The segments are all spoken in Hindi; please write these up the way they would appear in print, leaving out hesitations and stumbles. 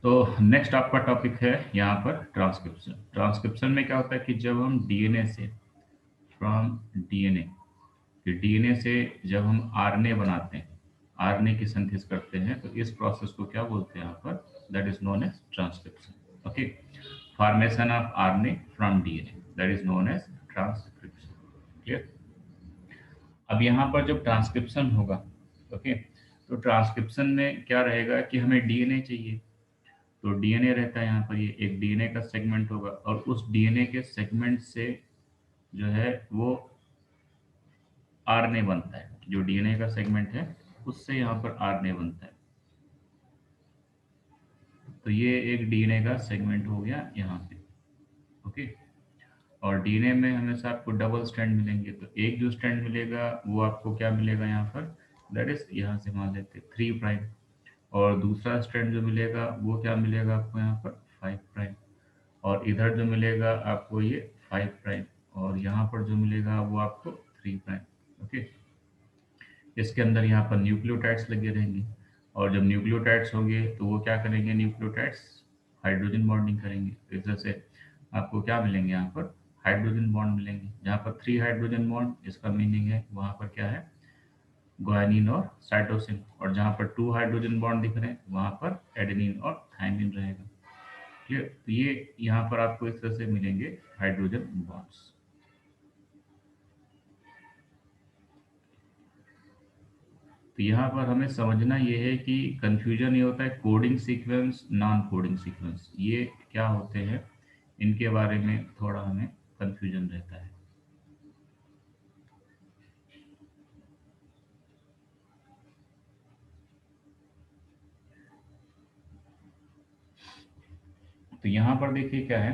तो नेक्स्ट आपका टॉपिक है यहाँ पर ट्रांसक्रिप्शन। ट्रांसक्रिप्शन में क्या होता है कि जब हम डीएनए से फ्रॉम डीएनए कि डीएनए से जब हम आरएनए बनाते हैं, आरएनए की सिंथेसिस करते हैं, तो इस प्रोसेस को क्या बोलते हैं यहाँ पर? That is known as transcription. Okay, formation of RNA from DNA, that is known as transcription. Clear? अब यहाँ पर जब ट्रांसक्रिप्शन होगा, ओके, तो ट्रांसक्रिप्शन में क्या रहेगा कि हमें डीएनए चाहिए, तो डीएनए रहता है यहाँ पर, ये एक डीएनए का सेगमेंट होगा और उस डीएनए के सेगमेंट से जो है वो आरएनए बनता है। जो डीएनए का सेगमेंट है उससे यहाँ पर आरएनए बनता है। तो ये एक डीएनए का सेगमेंट हो गया यहाँ पे। ओके, और डीएनए में हमेशा आपको डबल स्ट्रैंड मिलेंगे, तो एक जो स्ट्रैंड मिलेगा वो आपको क्या मिलेगा यहाँ पर? दैट इज, यहाँ से मान लेते 3', और दूसरा स्ट्रैंड जो मिलेगा वो क्या मिलेगा आपको यहाँ पर? 5', और इधर जो मिलेगा आपको ये 5', और यहाँ पर जो मिलेगा वो आपको 3'। ओके, इसके अंदर यहाँ पर न्यूक्लियोटाइड्स लगे रहेंगे, और जब न्यूक्लियोटाइड्स होंगे तो वो क्या करेंगे? न्यूक्लियोटाइड्स हाइड्रोजन बॉन्डिंग करेंगे। तो इस तरह से आपको क्या मिलेंगे यहाँ पर? हाइड्रोजन बॉन्ड मिलेंगे। जहाँ पर 3 हाइड्रोजन बॉन्ड, इसका मीनिंग है वहाँ पर क्या है? ग्वानिन और साइटोसिन। और जहाँ पर 2 हाइड्रोजन बॉन्ड दिख रहे हैं वहाँ पर एडेनिन और थायमिन रहेगा। क्लियर? तो ये यहाँ पर आपको इस तरह से मिलेंगे हाइड्रोजन बॉन्ड्स। तो यहाँ पर हमें समझना ये है कि कंफ्यूजन ये होता है coding sequence, non coding sequence, ये क्या होते हैं, इनके बारे में थोड़ा हमें कंफ्यूजन रहता है। तो यहाँ पर देखिए क्या है,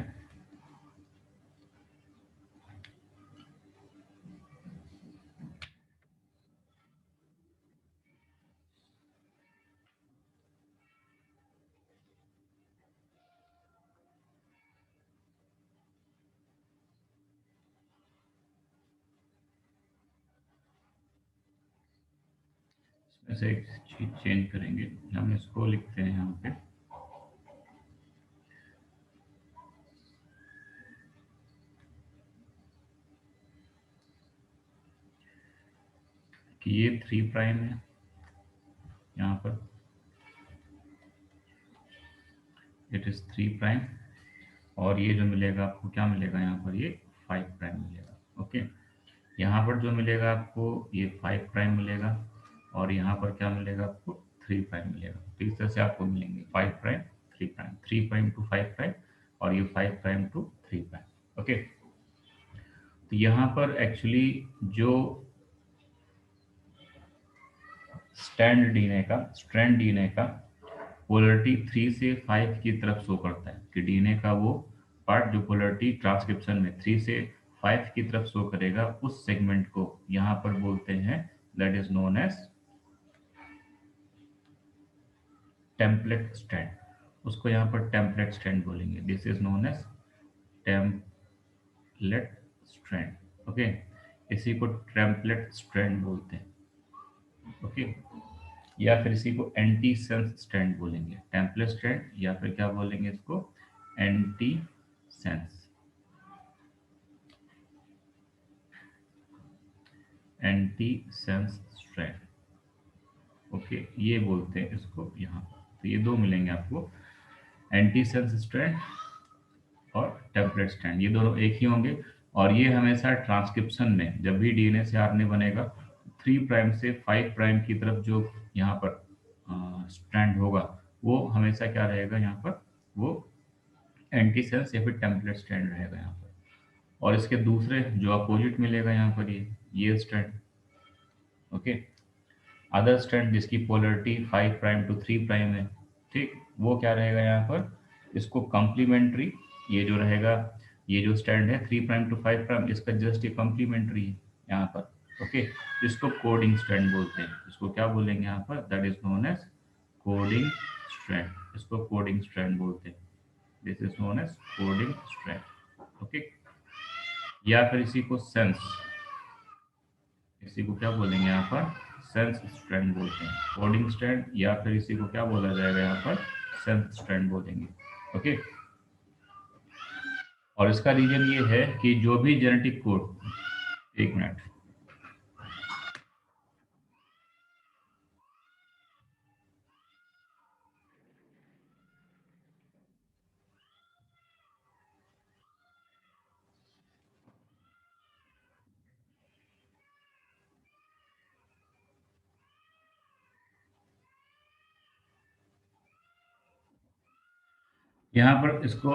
इसमें से एक चीज चेंज करेंगे, हम इसको लिखते हैं यहाँ पे कि ये 3' है यहाँ पर, इट इज 3', और ये जो मिलेगा आपको क्या मिलेगा यहाँ पर? ये 5' मिलेगा। ओके, यहाँ पर जो मिलेगा आपको ये 5' मिलेगा, और यहाँ पर क्या मिलेगा आपको? 3' मिलेगा। तो इस तरह से आपको मिलेंगे 5', 3', 3' टू 5', और ये 5' टू 3'। ओके, तो यहाँ पर एक्चुअली जो स्ट्रैंड डीएनए का पोलरिटी 3 से 5 की तरफ शो करता है, कि डीएनए का वो पार्ट जो पोलरिटी ट्रांसक्रिप्शन में 3 से 5 की तरफ शो करेगा, उस सेगमेंट को यहाँ पर बोलते हैं, that is known as template strand. उसको यहाँ पर टेम्पलेट स्ट्रैंड बोलेंगे। This is known as template strand. Okay, इसी को टेम्पलेट स्ट्रैंड बोलते हैं। ओके, या फिर इसी को एंटी सेंस स्ट्रैंड बोलेंगे, टेम्पलेट स्ट्रैंड, या फिर क्या बोलेंगे इसको? Anti sense, anti sense strand. Okay, ये बोलते हैं इसको यहाँ पर। तो ये दो मिलेंगे आपको, एंटी सेंस स्ट्रैंड और टेम्पलेट स्ट्रैंड, ये दोनों एक ही होंगे। और ये हमेशा ट्रांसक्रिप्शन में जब भी डीएनए से आरएनए बनेगा, 3' से 5' की तरफ जो यहाँ पर स्ट्रैंड होगा, वो हमेशा क्या रहेगा यहाँ पर? वो एंटी सेंस या फिर टेम्पलेट स्ट्रैंड रहेगा यहाँ पर। और इसके दूसरे जो अपोजिट मिलेगा यहाँ पर, ये स्ट्रैंड। ओके, अदर स्ट्रैंड जिसकी पोलरिटी 5' टू 3' है, ठीक, वो क्या रहेगा यहाँ पर? इसको कॉम्प्लीमेंट्री, ये जो रहेगा, ये जो स्ट्रैंड है 3' टू 5', इसका जस्ट ये कॉम्प्लीमेंट्री है यहाँ पर। ओके, इसको कोडिंग स्ट्रैंड बोलते हैं। इसको क्या बोलेंगे यहाँ पर? That is known as coding strand. इसको कोडिंग स्ट्रैंड बोलते हैं। This is known as coding strand. Okay, या फिर इसी को क्या बोलेंगे यहाँ पर? सेंस स्ट्रैंड बोलते हैं, कोडिंग स्ट्रैंड, या फिर इसी को क्या बोला जाएगा यहाँ पर? सेंस स्ट्रैंड बोलेंगे। ओके, और इसका रीजन ये है कि जो भी जेनेटिक कोड, एक मिनट, यहाँ पर इसको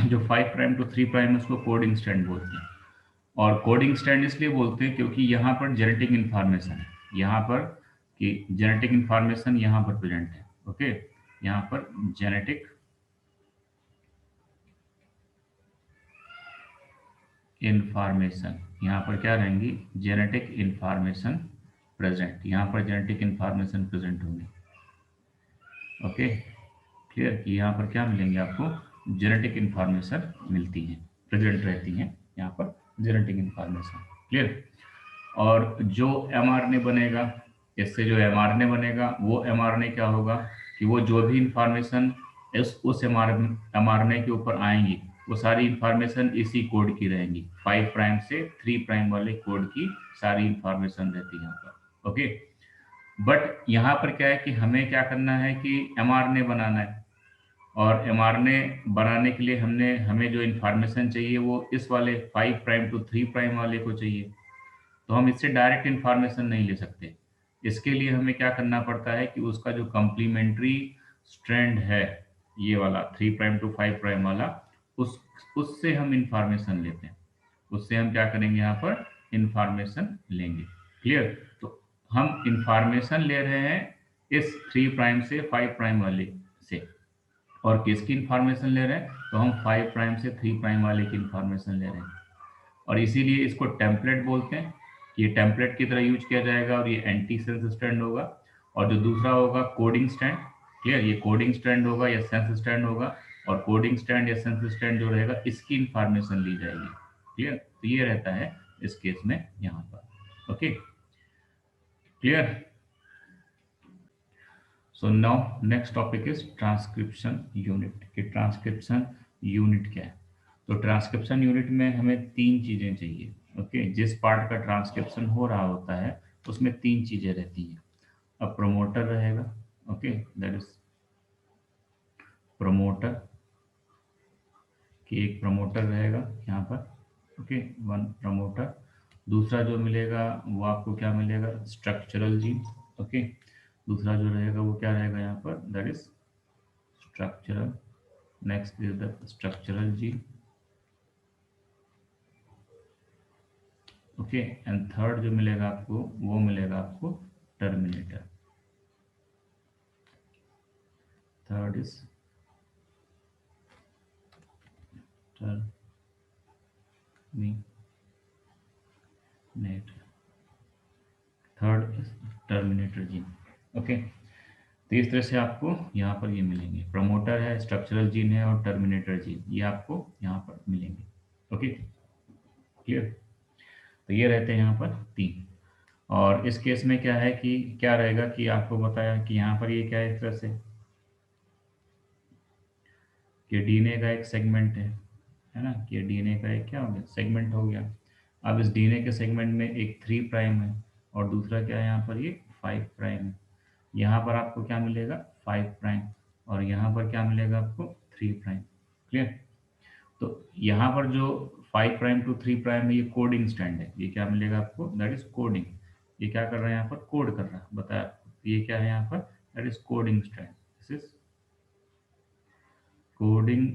जो 5' to 3' है उसको कोडिंग स्ट्रैंड बोलते हैं। और कोडिंग स्ट्रैंड इसलिए बोलते हैं क्योंकि यहाँ पर जेनेटिक इंफॉर्मेशन है, यहाँ पर कि जेनेटिक इंफॉर्मेशन यहाँ पर प्रेजेंट है। ओके, यहाँ पर जेनेटिक इंफॉर्मेशन, यहाँ पर क्या रहेंगी, जेनेटिक इंफॉर्मेशन प्रेजेंट, यहाँ पर जेनेटिक इंफॉर्मेशन प्रेजेंट होंगी। ओके, क्लियर, कि यहाँ पर क्या मिलेंगे आपको, जेनेटिक इंफॉर्मेशन मिलती है, प्रेजेंट रहती हैं यहाँ पर जेनेटिक इंफॉर्मेशन। क्लियर, और जो एमआरएनए बनेगा, इससे जो एमआरएनए बनेगा वो एमआरएनए क्या होगा कि वो जो भी इंफॉर्मेशन उस एमआरएनए के ऊपर आएंगी वो सारी इंफॉर्मेशन इसी कोड की रहेंगी, 5' से 3' वाले कोड की सारी इंफॉर्मेशन रहती है यहाँ पर। ओके, बट यहाँ पर क्या है कि हमें क्या करना है कि एमआरएनए बनाना है, और एमआरएनए बनाने के लिए हमें जो इंफॉर्मेशन चाहिए वो इस वाले 5' to 3' वाले को चाहिए। तो हम इससे डायरेक्ट इंफॉर्मेशन नहीं ले सकते, इसके लिए हमें क्या करना पड़ता है कि उसका जो कम्प्लीमेंट्री स्ट्रैंड है, ये वाला 3' to 5' वाला, उस उससे हम इंफॉर्मेशन लेते हैं, उससे हम क्या करेंगे, यहाँ पर इंफॉर्मेशन लेंगे। क्लियर, तो हम इंफॉर्मेशन ले रहे हैं इस 3' से 5' वाले से, और किसकी इंफॉर्मेशन ले रहे हैं, तो हम 5' से 3' वाले की इंफॉर्मेशन ले रहे हैं, और इसीलिए इसको टेम्पलेट बोलते हैं। ये टेम्पलेट की तरह यूज किया जाएगा, और ये एंटी सेंस स्टैंड होगा। और जो दूसरा होगा कोडिंग स्टैंड, क्लियर, ये कोडिंग स्टैंड होगा या सेंस स्टैंड होगा, और कोडिंग स्टैंड या सेंस स्टैंड जो रहेगा इसकी इंफॉर्मेशन ली जाएगी। क्लियर, तो ये रहता है इस केस में यहाँ पर। Okay, clear. So now next topic is transcription unit, कि ट्रांसक्रिप्शन यूनिट क्या है। तो ट्रांसक्रिप्शन यूनिट में हमें तीन चीज़ें चाहिए। ओके, जिस पार्ट का ट्रांसक्रिप्शन हो रहा होता है उसमें तीन चीज़ें रहती हैं। अब प्रोमोटर रहेगा, ओके, दैट इज प्रोमोटर, कि एक प्रमोटर रहेगा यहाँ पर। Okay, one promoter. दूसरा जो मिलेगा वो आपको क्या मिलेगा, स्ट्रक्चरल जीन। ओके, दूसरा जो रहेगा वो क्या रहेगा यहाँ पर, that is structural. Next is the structural gene. Okay, and third जो मिलेगा आपको वो मिलेगा आपको terminator. Third is terminator, third is terminator gene. Okay, तो इस तरह से आपको यहाँ पर ये मिलेंगे, प्रमोटर है, स्ट्रक्चरल जीन है, और टर्मिनेटर जीन, ये आपको यहाँ पर मिलेंगे। ओके, क्लियर, तो ये रहते हैं यहाँ पर तीन। और इस केस में क्या है कि क्या रहेगा कि आपको बताया कि यहाँ पर ये क्या है, इस तरह से कि डीएनए का एक सेगमेंट है ना, कि डीएनए का एक क्या हो गया, सेगमेंट हो गया। अब इस डीएनए के सेगमेंट में एक 3' है, और दूसरा क्या है यहाँ पर, ये 5' है। यहाँ पर आपको क्या मिलेगा, 5', और यहाँ पर क्या मिलेगा आपको, 3'। क्लियर, तो यहाँ पर जो 5' to 3' है ये कोडिंग स्टैंड है, ये क्या मिलेगा आपको, दैट इज कोडिंग। ये क्या कर रहा है यहाँ पर, कोड कर रहा है, बताया आपको। ये क्या है यहाँ पर, that is coding stand, this is coding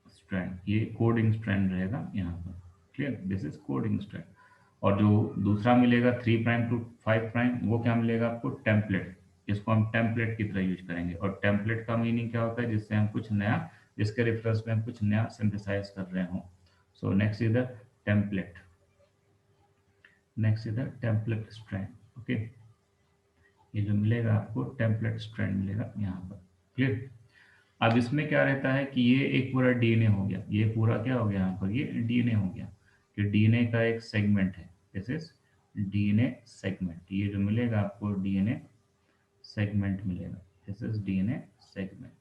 strand, ये कोडिंग स्ट्रैंड रहेगा यहाँ पर। Clear, this is coding strand. और जो दूसरा मिलेगा 3' to 5' वो क्या मिलेगा आपको, टेम्पलेट। इसको हम टेम्पलेट की तरह यूज करेंगे, और टेम्पलेट का मीनिंग क्या होता है, जिससे हम कुछ नया, जिसके रेफरेंस में हम कुछ नया सिंथेसाइज कर रहे हो। So next is the template, next is the template strand. Okay, ये जो मिलेगा आपको टेम्पलेट स्ट्रैंड मिलेगा यहाँ पर। क्लियर, अब इसमें क्या रहता है कि ये एक पूरा डीएनए हो गया, ये पूरा क्या हो गया यहाँ पर, ये डीएनए हो गया, कि डीएनए का एक सेगमेंट है, दिस इज डीएनए सेगमेंट। ये जो मिलेगा आपको डीएनए सेगमेंट मिलेगा, दिस इज डीएनए सेगमेंट।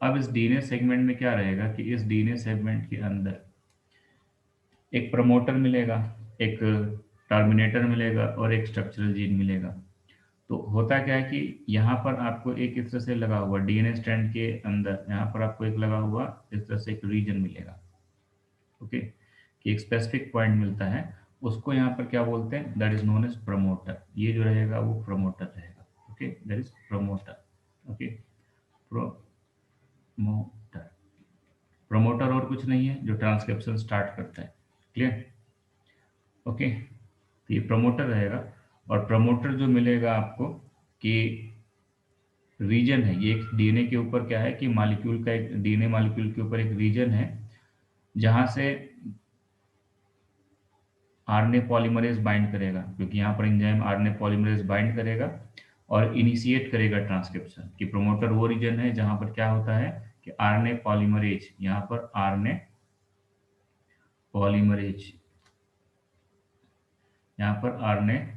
अब इस डीएनए सेगमेंट में क्या रहेगा कि इस डीएनए सेगमेंट के अंदर एक प्रमोटर मिलेगा, एक टर्मिनेटर मिलेगा और एक स्ट्रक्चरल जीन मिलेगा। तो होता क्या है कि यहाँ पर आपको एक इस तरह से लगा हुआ डीएनए स्ट्रैंड के अंदर, यहाँ पर आपको एक लगा हुआ इस तरह से एक रीजन मिलेगा। ओके, कि एक स्पेसिफिक पॉइंट मिलता है, उसको यहाँ पर क्या बोलते हैं, that is known as promoter. ये जो रहेगा वो प्रमोटर रहेगा। Okay, that is promoter. Okay, promoter. Promoter और कुछ नहीं है जो ट्रांसक्रिप्शन स्टार्ट करता है। क्लियर? ओके, तो ये प्रमोटर रहेगा। और प्रमोटर जो मिलेगा आपको कि रीजन है, ये एक डीएनए के ऊपर क्या है कि मॉलिक्यूल का, एक डीएनए मॉलिक्यूल के ऊपर एक रीजन है जहां से आरएनए पॉलीमरेज बाइंड करेगा, क्योंकि यहाँ पर एंजाइम आरएनए पॉलीमरेज बाइंड करेगा और इनिशिएट करेगा ट्रांसक्रिप्शन। कि प्रमोटर वो रीजन है जहां पर क्या होता है कि आरएनए पॉलीमरेज, यहाँ पर आरएनए पॉलीमरेज, यहाँ पर आरएनए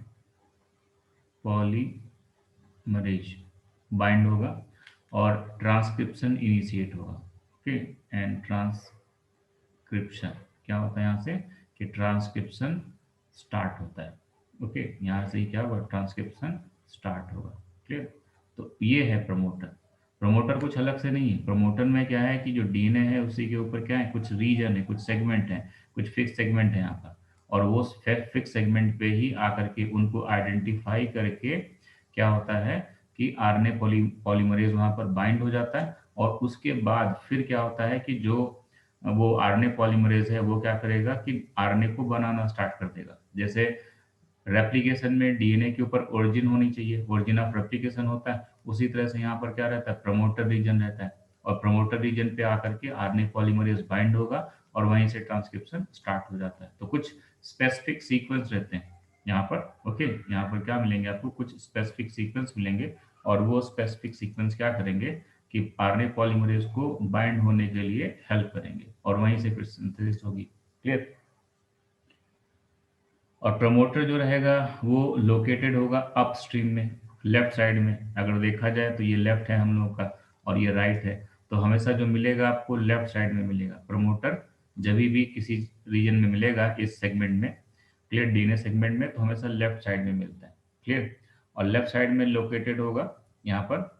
पॉलीमरेज बाइंड होगा और ट्रांसक्रिप्शन इनिशिएट होगा। ओके, एंड ट्रांसक्रिप्शन क्या होता है यहाँ से कि ट्रांसक्रिप्शन स्टार्ट होता है। ओके, यहाँ से ही क्या होगा, ट्रांसक्रिप्शन स्टार्ट होगा। क्लियर? तो ये है प्रमोटर। प्रमोटर कुछ अलग से नहीं है। प्रमोटर में क्या है कि जो डीएनए है उसी के ऊपर क्या है, कुछ रीजन है, कुछ सेगमेंट है, कुछ फिक्स सेगमेंट है यहाँ पर, और वो फिक्स सेगमेंट पे ही आकर के उनको आइडेंटिफाई करके क्या होता है कि आरएनए पॉलीमरेज वहां पर बाइंड हो जाता है। और उसके बाद फिर क्या होता है कि जो वो आरएनए पॉलीमरेज है वो क्या करेगा कि आरएनए को बनाना स्टार्ट कर देगा। जैसे रेप्लिकेशन में डीएनए के ऊपर ओरिजिन होनी चाहिए, ओरिजिन ऑफ रेप्लिकेशन होता है, उसी तरह से यहाँ पर क्या रहता है, प्रमोटर रीजन रहता है। और प्रमोटर रीजन पे आकर के आरएनए पॉलीमरेज बाइंड होगा और वहीं से ट्रांसक्रिप्शन स्टार्ट हो जाता है। तो कुछ स्पेसिफिक सीक्वेंस रहते हैं यहाँ पर। ओके, यहाँ पर क्या मिलेंगे आपको, कुछ स्पेसिफिक सीक्वेंस मिलेंगे और वो स्पेसिफिक सीक्वेंस क्या करेंगे कि आरएनए पॉलीमरेज को बाइंड होने के लिए हेल्प करेंगे और वहीं से फिर सिंथेसिस होगी। क्लियर? और प्रमोटर जो रहेगा वो लोकेटेड होगा अपस्ट्रीम में, लेफ्ट साइड में। अगर देखा जाए तो ये लेफ्ट है हम लोगों का और ये राइट है, तो हमेशा जो मिलेगा आपको लेफ्ट साइड में मिलेगा प्रमोटर। जब भी किसी रीजन में मिलेगा इस सेगमेंट में, क्लियर, डीएनए सेगमेंट में, तो हमेशा लेफ्ट साइड में मिलता है। क्लियर? और लेफ्ट साइड में लोकेटेड होगा यहाँ पर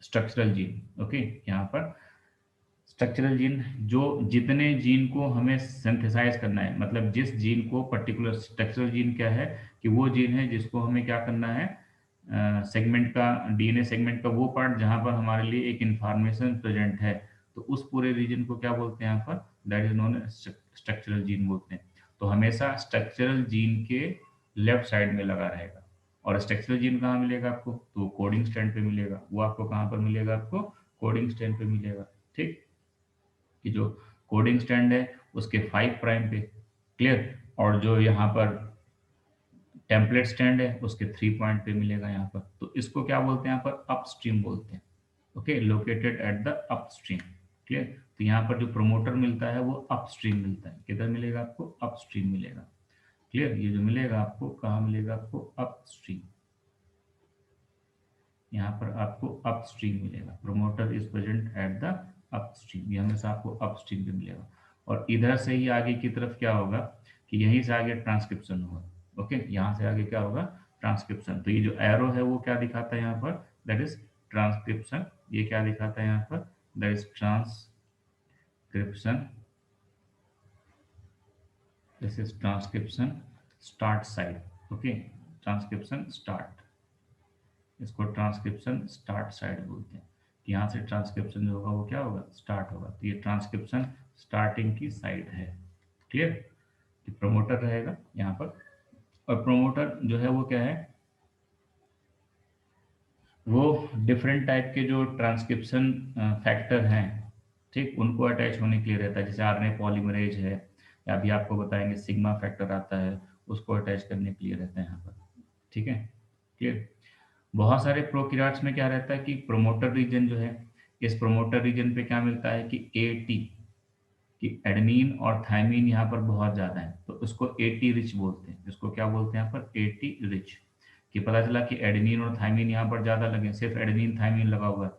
स्ट्रक्चरल जीन। ओके, यहाँ पर स्ट्रक्चरल जीन, जो जितने जीन को हमें सिंथेसाइज करना है, मतलब जिस जीन को पर्टिकुलर, स्ट्रक्चरल जीन क्या है कि वो जीन है जिसको हमें क्या करना है, सेगमेंट का, डीएनए सेगमेंट का वो पार्ट जहां पर हमारे लिए एक इंफॉर्मेशन प्रेजेंट है, तो उस पूरे रीजन को क्या बोलते हैं यहाँ पर, that is known structural gene बोलते हैं। तो हमेशा स्ट्रक्चरल जीन के लेफ्ट साइड में लगा रहेगा। और स्ट्रक्चरल जीन कहाँ मिलेगा आपको, तो कोडिंग स्टैंड पे मिलेगा। वो आपको कहाँ पर मिलेगा, आपको कोडिंग स्टैंड पे मिलेगा। ठीक, कि जो कोडिंग स्टैंड है उसके 5 प्राइम पे। क्लियर? और जो यहाँ पर टेम्पलेट स्टैंड है उसके 3 पॉइंट पे मिलेगा यहाँ पर। तो इसको क्या बोलते हैं यहाँ पर, अपस्ट्रीम बोलते हैं। Okay, located at the upstream. Clear? तो यहाँ पर जो प्रोमोटर मिलता है वो अपस्ट्रीम मिलता है। किधर मिलेगा आपको, अपस्ट्रीम मिलेगा। क्लियर? ये जो मिलेगा आपको कहाँ मिलेगा, आपको अपस्ट्रीम। यहाँ पर आपको अपस्ट्रीम मिलेगा। Promoter is present at the upstream, ये हमेशा आपको अपस्ट्रीम पे मिलेगा। और इधर से ही आगे की तरफ क्या होगा कि यहीं से आगे ट्रांसक्रिप्शन होगा। ओके, यहाँ से आगे क्या होगा, ट्रांसक्रिप्शन। तो ये जो एरो है वो क्या दिखाता है यहाँ पर, दैट इज ट्रांसक्रिप्शन। ये क्या दिखाता है यहाँ पर, that is transcription. This is transcription start side. Okay, transcription start, इसको ट्रांसक्रिप्शन स्टार्ट साइड बोलते हैं। कि यहाँ से ट्रांसक्रिप्शन जो होगा वो क्या होगा, स्टार्ट होगा। तो ये ट्रांसक्रिप्शन स्टार्टिंग की साइड है। क्लियर? कि प्रमोटर रहेगा यहाँ पर। और प्रमोटर जो है वो क्या है, वो डिफरेंट टाइप के जो ट्रांसक्रिप्शन फैक्टर हैं, ठीक, उनको अटैच होने के लिए रहता है। जैसे आरएनए पॉलीमरेज है, या अभी आपको बताएंगे सिग्मा फैक्टर आता है, उसको अटैच करने के लिए रहता है यहाँ पर। ठीक है? क्लियर? बहुत सारे प्रोकैरियोट्स में क्या रहता है कि प्रोमोटर रीजन जो है, इस प्रोमोटर रीजन पे क्या मिलता है कि एटी, कि एडेनिन और थायमीन यहाँ पर बहुत ज़्यादा है, तो उसको एटी रिच बोलते हैं। इसको क्या बोलते हैं यहाँ पर, एटी रिच। कि पता चला कि एडेनिन और थायमीन यहाँ पर ज़्यादा लगे, सिर्फ एडेनिन थायमीन लगा हुआ है,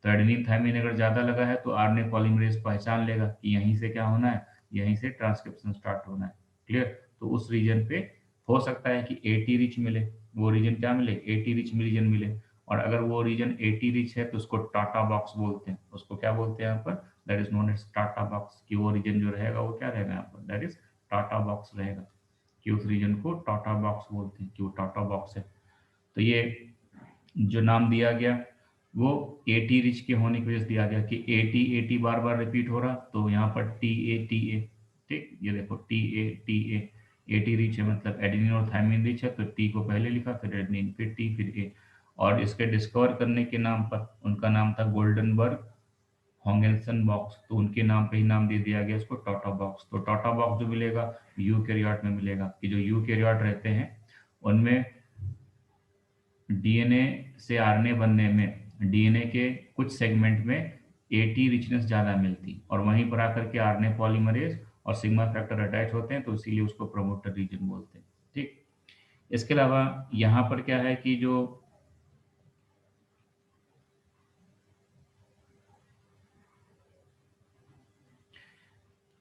तो एडेनिन थाइमिन अगर ज़्यादा लगा है तो आरएनए पॉलीमरेज पहचान लेगा कि यहीं से क्या होना है, यहीं से ट्रांसक्रिप्शन स्टार्ट होना है। क्लियर? तो उस रीजन पे हो सकता है कि एटी रिच मिले, वो रीजन क्या मिले, एटी रिच रीजन मिले। और अगर वो रीजन एटी रिच है तो उसको टाटा बॉक्स बोलते हैं। उसको क्या बोलते हैं यहाँ पर, that is known as TATA box. कि वो रीजन जो रहेगा वो क्या रहेगा यहाँ पर, दैट इज टाटा बॉक्स रहेगा। कि उस रीजन को टाटा बॉक्स बोलते हैं, कि वो टाटा बॉक्स है। तो ये जो नाम दिया गया वो एटी रिच के होने की वजह से दिया गया कि एटी एटी बार बार रिपीट हो रहा, तो यहाँ पर टी ए। ठीक, ये देखो टी ए, एटी रिच है मतलब एडेनिन और थायमिन रिच है, तो टी को पहले लिखा, फिर एडेनिन, फिर टी, फिर ए। और इसके डिस्कवर करने के नाम पर उनका नाम था गोल्डनबर्ग हॉन्गेल्सन बॉक्स, तो उनके नाम पे ही नाम दे दिया गया इसको टाटा बॉक्स। तो टाटा बॉक्स जो मिलेगा यूकैरियोट में मिलेगा, कि जो यूकैरियोट रहते हैं उनमें डीएनए से आरएनए बनने में डीएनए के कुछ सेगमेंट में एटी रिचनेस ज़्यादा मिलती, और वहीं पर आकर के आरएनए पॉलीमरेज और सिग्मा फैक्टर अटैच होते हैं, तो इसीलिए उसको प्रमोटर रीजन बोलते हैं। ठीक। इसके अलावा यहाँ पर क्या है कि जो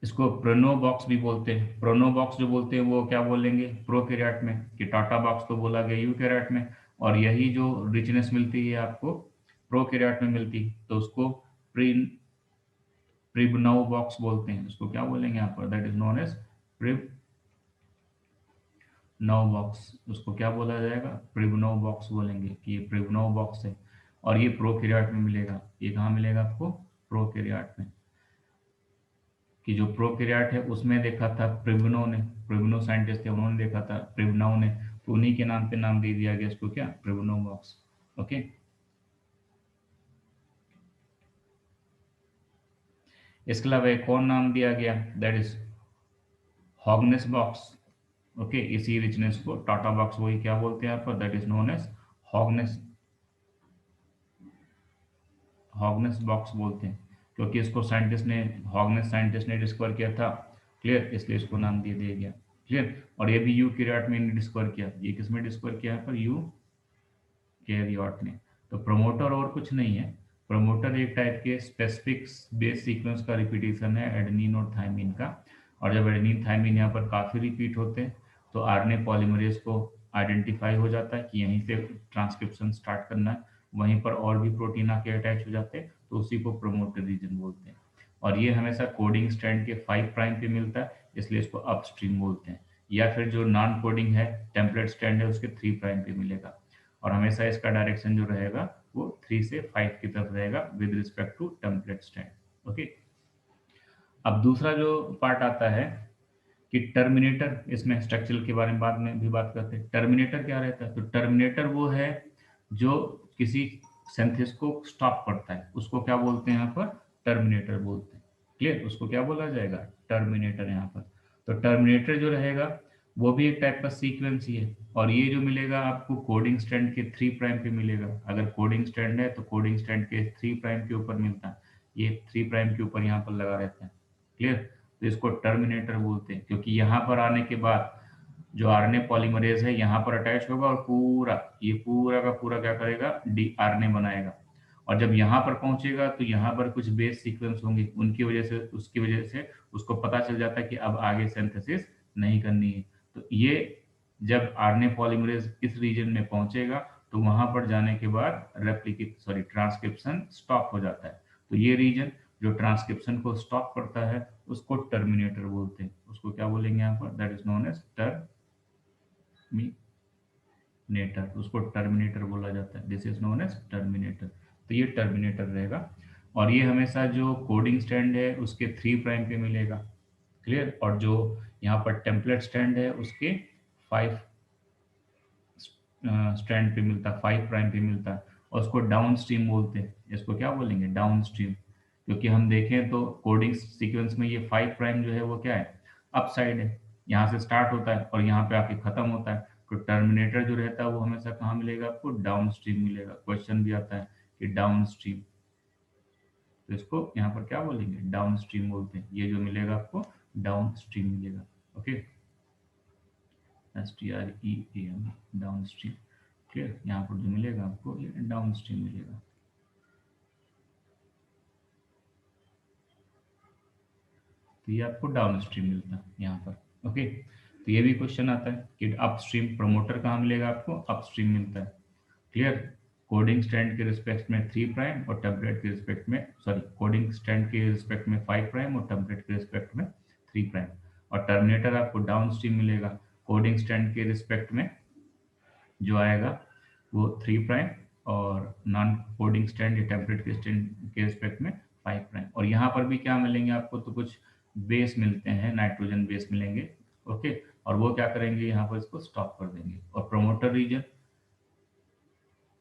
इसको प्रोनो बॉक्स भी बोलते हैं। प्रोनो बॉक्स जो बोलते हैं वो क्या बोलेंगे प्रोकैरियोट में, कि टाटा बॉक्स तो बोला गया यूकैरियोट में, और यही जो रिचनेस मिलती है आपको प्रोकैरियोट में मिलती, तो उसको प्री प्रिबनाउ बॉक्स बोलते हैं। उसको क्या बोलेंगे यहाँ पर, that is known as Pribnow box. उसको क्या बोला जाएगा, प्रिबनाउ बॉक्स बोलेंगे, कि ये प्रिबनाउ बॉक्स है। और ये प्रोकैरियोट में मिलेगा। ये कहाँ मिलेगा आपको, प्रोकैरियोट में। कि जो प्रोकैरियोट है उसमें देखा था प्रिबनो ने, प्रिबनो साइंटिस्ट थे उन्होंने देखा था प्रिबनाउ ने, तो उन्हीं के नाम पे नाम दे दिया गया इसको, क्या, प्रिबनो बॉक्स। ओके। इसके अलावा एक और नाम दिया गया, that is Hogness box. Okay, इसी रिचनेस को टाटा बॉक्स वही क्या बोलते हैं यहाँ पर, that is known as Hogness Hogness box बोलते हैं, क्योंकि इसको साइंटिस्ट ने हॉगनेस साइंटिस्ट ने डिस्कवर किया था। क्लियर? इसलिए इसको नाम दे दिया गया। क्लियर? और ये भी यू कैरियोट में डिस्कवर किया। ये किसमें डिस्कवर किया यहाँ पर, यू कैरियोट ने। तो प्रमोटर और कुछ नहीं है। प्रमोटर एक टाइप के स्पेसिफिक बेस सीक्वेंस का रिपीटेशन है एडेनिन और थायमिन का। और जब एडेनिन थायमिन यहाँ पर काफ़ी रिपीट होते हैं तो आरएनए पॉलीमरेज को आइडेंटिफाई हो जाता है कि यहीं से ट्रांसक्रिप्शन स्टार्ट करना है। वहीं पर और भी प्रोटीन आके अटैच हो जाते हैं, तो उसी को प्रोमोटर रीजन बोलते हैं। और ये हमेशा कोडिंग स्ट्रैंड के 5 प्राइम पे मिलता है, इसलिए इसको अपस्ट्रीम बोलते हैं। या फिर जो नॉन कोडिंग है टेम्पलेट स्ट्रैंड है उसके 3 प्राइम पे मिलेगा। और हमेशा इसका डायरेक्शन जो रहेगा वो 3 से 5 की तरफ रहेगा with respect to template strand. Okay. अब दूसरा जो पार्ट आता है कि टर्मिनेटर, इसमें स्ट्रक्चरल के बारे में बाद में भी बात करते हैं। टर्मिनेटर क्या रहता है, तो टर्मिनेटर वो है जो किसी सिंथेसिस को स्टॉप करता है, उसको क्या बोलते हैं यहाँ पर, टर्मिनेटर बोलते हैं। क्लियर? उसको क्या बोला जाएगा, टर्मिनेटर यहाँ पर। तो टर्मिनेटर जो रहेगा वो भी एक टाइप का सीक्वेंस ही है। और ये जो मिलेगा आपको कोडिंग स्ट्रैंड के 3 प्राइम पे मिलेगा। अगर कोडिंग स्ट्रैंड है तो कोडिंग स्ट्रैंड के 3 प्राइम के ऊपर मिलता है। ये 3 प्राइम के ऊपर यहाँ पर लगा रहता है। क्लियर? तो इसको टर्मिनेटर बोलते हैं, क्योंकि यहाँ पर आने के बाद जो आरएनए पॉलीमरेज है यहाँ पर अटैच होगा और पूरा का पूरा क्या करेगा, डी आरएनए बनाएगा। और जब यहाँ पर पहुंचेगा तो यहाँ पर कुछ बेस सीक्वेंस होंगे, उनकी वजह से उसकी वजह से उसको पता चल जाता है कि अब आगे सिंथेसिस नहीं करनी है। तो ये जब आरएनए पॉलीमरेज इस रीजन में पहुंचेगा तो वहां पर जाने के बाद ट्रांसक्रिप्शन स्टॉप हो जाता है। तो ये रीजन जो ट्रांसक्रिप्शन को स्टॉप करता है उसको टर्मिनेटर बोलते हैं। उसको क्या बोलेंगे यहाँ पर, that is known as terminator. उसको टर्मिनेटर बोला जाता है, this is known as terminator. तो ये टर्मिनेटर रहेगा। और ये हमेशा जो कोडिंग स्टैंड है उसके 3 प्राइम पे मिलेगा। क्लियर? और जो यहाँ पर टेम्पलेट स्टैंड है उसके 5 स्टैंड पे मिलता है, 5 प्राइम पे मिलता है। और उसको डाउन स्ट्रीम बोलते हैं। इसको क्या बोलेंगे, डाउन स्ट्रीम। क्योंकि हम देखें तो कोडिंग सीक्वेंस में ये 5 प्राइम जो है वो क्या है, अप साइड है। यहाँ से स्टार्ट होता है और यहाँ पे आके खत्म होता है। तो टर्मिनेटर जो रहता है वो हमेशा कहाँ मिलेगा आपको, डाउन स्ट्रीम मिलेगा। क्वेश्चन भी आता है कि डाउन स्ट्रीम, तो इसको यहाँ पर क्या बोलेंगे, डाउन स्ट्रीम बोलते हैं। ये जो मिलेगा आपको डाउन स्ट्रीम मिलेगा। Okay, STREAM, down stream. Clear? यहाँ पर जो मिलेगा आपको ये डाउन स्ट्रीम मिलेगा। तो ये आपको डाउन स्ट्रीम मिलता है यहाँ पर। ओके, तो ये भी क्वेश्चन आता है कि अपस्ट्रीम प्रमोटर कहाँ मिलेगा आपको, अपस्ट्रीम मिलता है। क्लियर, कोडिंग स्टैंड के रिस्पेक्ट में 3 प्राइम और टेम्पलेट के रिस्पेक्ट में, सॉरी, कोडिंग स्टैंड के रिस्पेक्ट में 5 प्राइम और टेम्पलेट के रिस्पेक्ट में 3 प्राइम। और टर्मिनेटर आपको डाउन स्ट्रीम मिलेगा, कोडिंग स्टैंड के रिस्पेक्ट में जो आएगा वो 3 प्राइम और नॉन कोडिंग स्टैंड या टेम्पलेट के स्टैंड के रिस्पेक्ट में 5 प्राइम। और यहाँ पर भी क्या मिलेंगे आपको, तो कुछ बेस मिलते हैं, नाइट्रोजन बेस मिलेंगे। ओके, और वो क्या करेंगे, यहाँ पर इसको स्टॉप कर देंगे। और प्रोमोटर रीजन,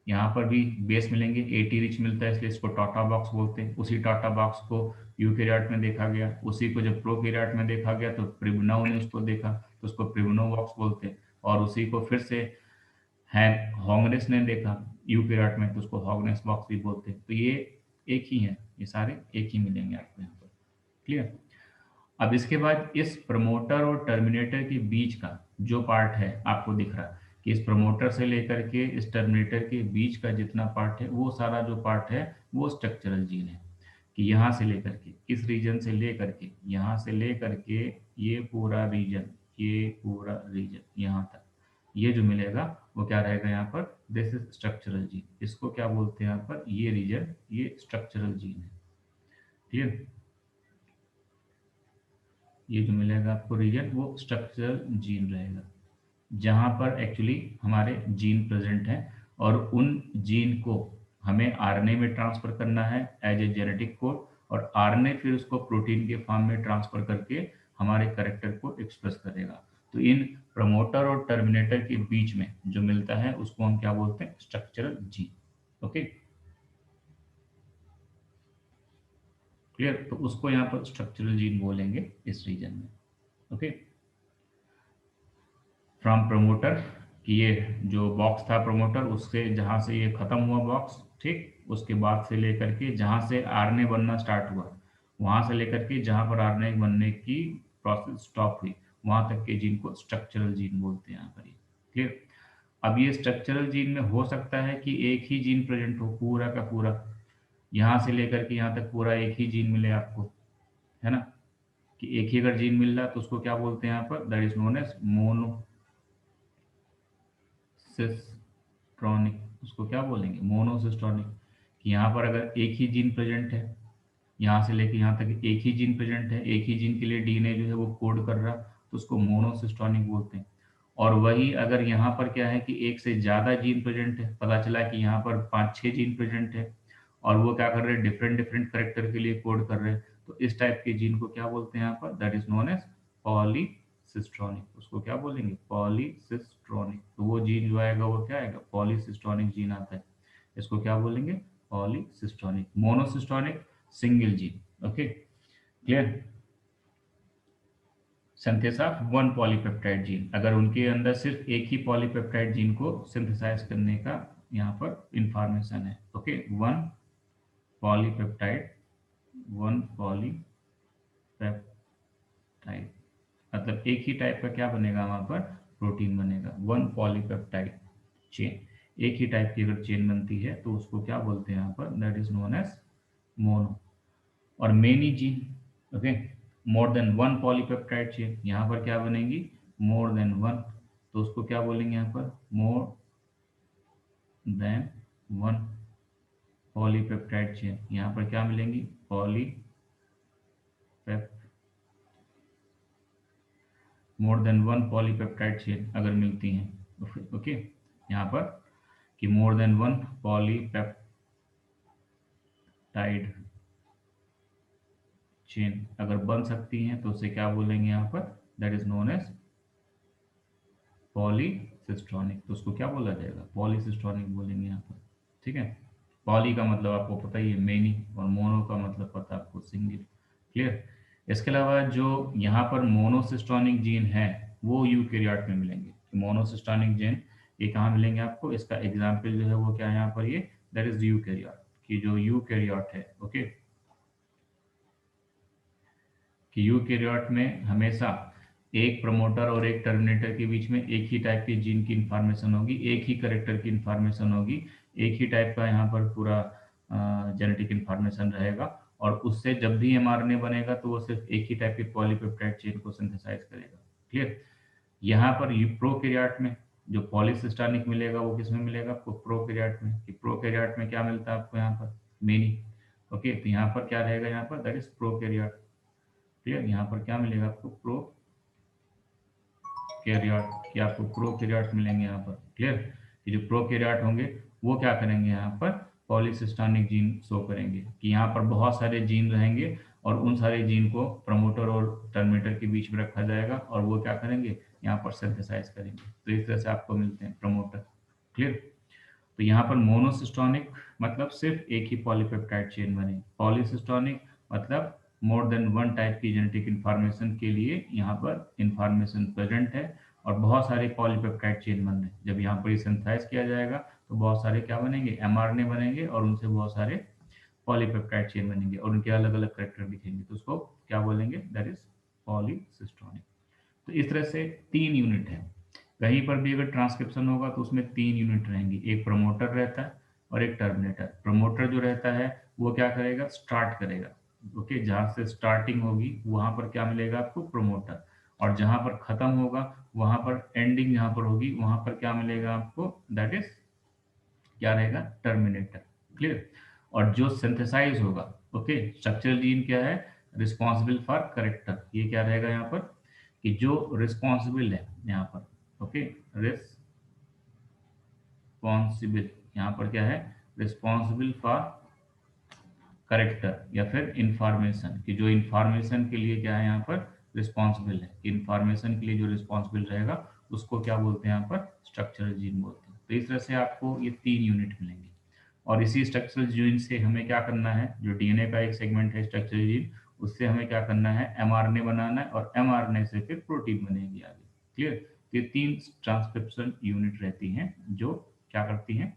यहाँ पर भी बेस मिलेंगे, 80 रिच मिलता है, इसलिए इसको टाटा बॉक्स बोलते हैं। उसी टाटा बॉक्स को यूकैरियोट में देखा गया, उसी को जब प्रोकैरियोट में देखा गया तो प्रिबनौ ने उसको देखा तो उसको प्रिबनौ बॉक्स बोलते हैं। और उसी को फिर से है हॉगनेस ने देखा यूकैरियोट में तो उसको हॉगनेस बॉक्स भी बोलते हैं। तो ये एक ही है, ये सारे एक ही मिलेंगे आपको यहाँ पर। क्लियर। अब इसके बाद इस प्रमोटर और टर्मिनेटर के बीच का जो पार्ट है आपको दिख रहा है कि इस प्रमोटर से लेकर के इस टर्मिनेटर के बीच का जितना पार्ट है वो सारा जो पार्ट है वो स्ट्रक्चरल जीन है। कि यहाँ से लेकर के इस रीजन से लेकर के यहाँ से लेकर के ये पूरा रीजन, ये पूरा रीजन यहाँ तक ये जो मिलेगा वो क्या रहेगा यहाँ पर, दिस इज स्ट्रक्चरल जीन। इसको क्या बोलते हैं यहाँ पर, ये रीजन ये स्ट्रक्चरल जीन है। क्लियर, ये जो मिलेगा आपको रीजन वो स्ट्रक्चरल जीन रहेगा, जहाँ पर एक्चुअली हमारे जीन प्रेजेंट हैं और उन जीन को हमें आरएनए में ट्रांसफर करना है एज ए जेनेटिक कोड। और आरएनए फिर उसको प्रोटीन के फॉर्म में ट्रांसफर करके हमारे करेक्टर को एक्सप्रेस करेगा। तो इन प्रमोटर और टर्मिनेटर के बीच में जो मिलता है उसको हम क्या बोलते हैं, स्ट्रक्चरल जीन। ओके, क्लियर, तो उसको यहाँ पर स्ट्रक्चरल जीन बोलेंगे इस रीजन में। ओके, फ्रॉम प्रमोटर, कि ये जो बॉक्स था प्रमोटर उससे जहाँ से ये ख़त्म हुआ बॉक्स, ठीक, उसके बाद से लेकर के जहाँ से आरएनए बनना स्टार्ट हुआ वहाँ से लेकर के जहाँ पर आरएनए बनने की प्रोसेस स्टॉप हुई वहाँ तक के जीन को स्ट्रक्चरल जीन बोलते हैं यहाँ पर। ये क्लियर। अब ये स्ट्रक्चरल जीन में हो सकता है कि एक ही जीन प्रेजेंट हो पूरा का पूरा, यहाँ से लेकर के यहाँ तक पूरा एक ही जीन मिले आपको, है ना। कि एक ही अगर जीन मिल रहा है तो उसको क्या बोलते हैं यहाँ पर, that is known as monocistronic. उसको क्या बोलेंगे, मोनोसिस्ट्रॉनिक। कि यहाँ पर अगर एक ही जीन प्रेजेंट है, यहाँ से लेके यहाँ तक एक ही जीन प्रेजेंट है, एक ही जीन के लिए डीएनए जो है वो कोड कर रहा, तो उसको मोनोसिस्ट्रॉनिक बोलते हैं। और वही अगर यहाँ पर क्या है कि एक से ज़्यादा जीन प्रेजेंट है, पता चला कि यहाँ पर 5-6 जीन प्रेजेंट है और वो क्या कर रहे हैं, डिफरेंट डिफरेंट करेक्टर के लिए कोड कर रहे हैं, तो इस टाइप के जीन को क्या बोलते हैं यहाँ पर, that is known as polycistronic. उसको क्या बोलेंगे, पॉलीसिस्ट्रॉनिक। तो वो जीन जो आएगा वो क्या आएगा, पॉलीसिस्ट्रॉनिक जीन आता है। इसको क्या बोलेंगे, polycistronic. Monocistronic single gene. Okay, clear. Synthesis of one polypeptide gene, अगर उनके अंदर सिर्फ एक ही पॉलीपेप्टाइड जीन को सिंथेसाइज करने का यहाँ पर इंफॉर्मेशन है। Okay, one polypeptide, one polypeptide मतलब एक ही टाइप का क्या बनेगा वहाँ पर, प्रोटीन बनेगा। वन पॉलीपेप्टाइड चेन, एक ही टाइप की अगर चेन बनती है तो उसको क्या बोलते हैं यहाँ पर, that is known as mono. और many gene, okay, more than one polypeptide chain, यहाँ पर क्या बनेगी, मोर देन वन, तो उसको क्या बोलेंगे यहाँ पर, more than one polypeptide chain. यहाँ पर क्या मिलेंगी, polypep more than one polypeptide chain अगर मिलती हैं। ओके, यहाँ पर कि more than one polypeptide chain अगर बन सकती हैं तो उसे क्या बोलेंगे यहाँ पर, that is known as polycistronic. तो उसको क्या बोला जाएगा, पॉलीसिस्ट्रॉनिक बोलेंगे यहाँ पर। ठीक है, पॉली का मतलब आपको पता ही है मेनी, और मोनो का मतलब पता है आपको सिंगल। क्लियर। इसके अलावा जो यहाँ पर मोनोसिस्ट्रॉनिक जीन है वो यूकैरियोट में मिलेंगे। मोनोसिस्ट्रॉनिक जीन ये कहाँ मिलेंगे आपको, इसका एग्जाम्पल जो है वो क्या है यहाँ पर, ये दैट इज यूकैरियोट। कि जो यूकैरियोट है, ओके, कि यूकैरियोट में हमेशा एक प्रमोटर और एक टर्मिनेटर के बीच में एक ही टाइप के जीन की इंफॉर्मेशन होगी, एक ही करेक्टर की इंफॉर्मेशन होगी, एक ही टाइप का यहाँ पर पूरा जेनेटिक इंफॉर्मेशन रहेगा। और उससे जब भी एमआरएनए बनेगा तो वो सिर्फ एक ही टाइप के पॉलीपेप्टाइड चेन को सिंथेसाइज करेगा। क्लियर। यहाँ पर ये प्रोकैरियोट में जो पॉलीसिस्टानिक मिलेगा वो किसमें मिलेगा आपको? प्रोकैरियोट में। कि प्रोकैरियोट में क्या मिलता है आपको? यहाँ पर मेनी। ओके, तो यहाँ पर क्या रहेगा? यहाँ पर दैट इज प्रोकैरियोट। क्लियर। यहाँ पर क्या मिलेगा आपको? प्रोकैरियोट। कि आपको प्रोकैरियोट मिलेंगे यहाँ पर। क्लियर। ये जो प्रोकैरियोट होंगे वो क्या करेंगे? यहाँ पर पॉलीसिस्टानिक जीन शो करेंगे कि यहाँ पर बहुत सारे जीन रहेंगे और उन सारे जीन को प्रमोटर और टर्मिनेटर के बीच में रखा जाएगा और वो क्या करेंगे? यहाँ पर सिंथेसाइज करेंगे। तो इस तरह से आपको मिलते हैं प्रमोटर। क्लियर। तो यहाँ पर मोनोसिस्टोनिक मतलब सिर्फ एक ही पॉलीपेप्टाइड चेन बनेगी। पॉलीसिस्टोनिक मतलब मोर देन वन टाइप की जेनेटिक इंफॉर्मेशन के लिए यहाँ पर इंफॉर्मेशन प्रेजेंट है और बहुत सारे पॉलीपेप्टाइड चेन बन रहे हैं। जब यहाँ पर ये सिंथेसाइज किया जाएगा तो बहुत सारे क्या बनेंगे? एमआरएनए बनेंगे और उनसे बहुत सारे पॉलीपेप्टाइड चेन बनेंगे और उनके अलग अलग करेक्टर दिखेंगे। तो उसको क्या बोलेंगे? That is पॉलीसिस्टोनिक। तो इस तरह से 3 यूनिट है। कहीं पर भी अगर ट्रांसक्रिप्शन होगा तो उसमें 3 यूनिट रहेंगी। एक प्रमोटर रहता है और एक टर्मिनेटर। प्रमोटर जो रहता है वो क्या करेगा? स्टार्ट करेगा। ओके, जहाँ से स्टार्टिंग होगी वहां पर क्या मिलेगा आपको? प्रमोटर। और जहां पर खत्म होगा वहां पर एंडिंग जहां पर होगी वहां पर क्या मिलेगा आपको? दैट इज क्या रहेगा? टर्मिनेटर। क्लियर। और जो सिंथेसाइज होगा, ओके, स्ट्रक्चरल जीन क्या है? Responsible for character. ये क्या रहेगा यहाँ पर? कि जो रिस्पॉन्सिबल है यहाँ पर, ओके, रिस्पॉन्सिबल यहाँ पर क्या है? रिस्पॉन्सिबल फॉर करेक्टर या फिर इंफॉर्मेशन। कि जो इंफॉर्मेशन के लिए क्या है यहाँ पर? रिस्पॉन्सिबल है। इंफॉर्मेशन के लिए जो रिस्पॉन्सिबल रहेगा उसको क्या बोलते हैं यहाँ पर? स्ट्रक्चरल जीन बोलते हैं। तो इस तरह से आपको ये 3 यूनिट मिलेंगे और इसी स्ट्रक्चरल जीन से हमें क्या करना है? जो डीएनए का एक सेगमेंट है स्ट्रक्चरल जीन, उससे हमें क्या करना है? एमआरएनए बनाना है और एमआरएनए से फिर प्रोटीन बनेगी आगे। क्लियर। ये 3 ट्रांसक्रिप्शन यूनिट रहती हैं जो क्या करती हैं?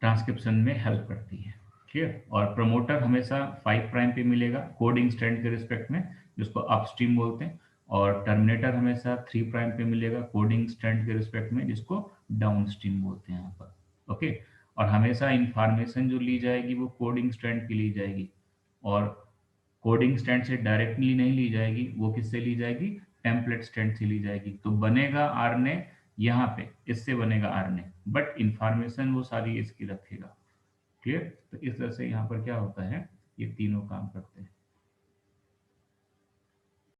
ट्रांसक्रिप्शन में हेल्प करती है। क्लियर। और प्रमोटर हमेशा 5 प्राइम पे मिलेगा कोडिंग स्ट्रैंड के रिस्पेक्ट में, जिसको अपस्ट्रीम बोलते हैं। और टर्मिनेटर हमेशा 3 प्राइम पे मिलेगा कोडिंग स्ट्रैंड के रिस्पेक्ट में, जिसको डाउनस्ट्रीम बोलते हैं यहाँ पर। ओके। और हमेशा इंफॉर्मेशन जो ली जाएगी वो कोडिंग स्ट्रैंड की ली जाएगी और कोडिंग स्ट्रैंड से डायरेक्टली नहीं ली जाएगी, वो किससे ली जाएगी? टेम्पलेट स्ट्रैंड से ली जाएगी। तो बनेगा आरएनए यहाँ पे, इससे बनेगा आरएनए, बट इंफॉर्मेशन वो सारी इसकी रखेगा। क्लियर। तो इस तरह से यहाँ पर क्या होता है? ये तीनों काम करते हैं।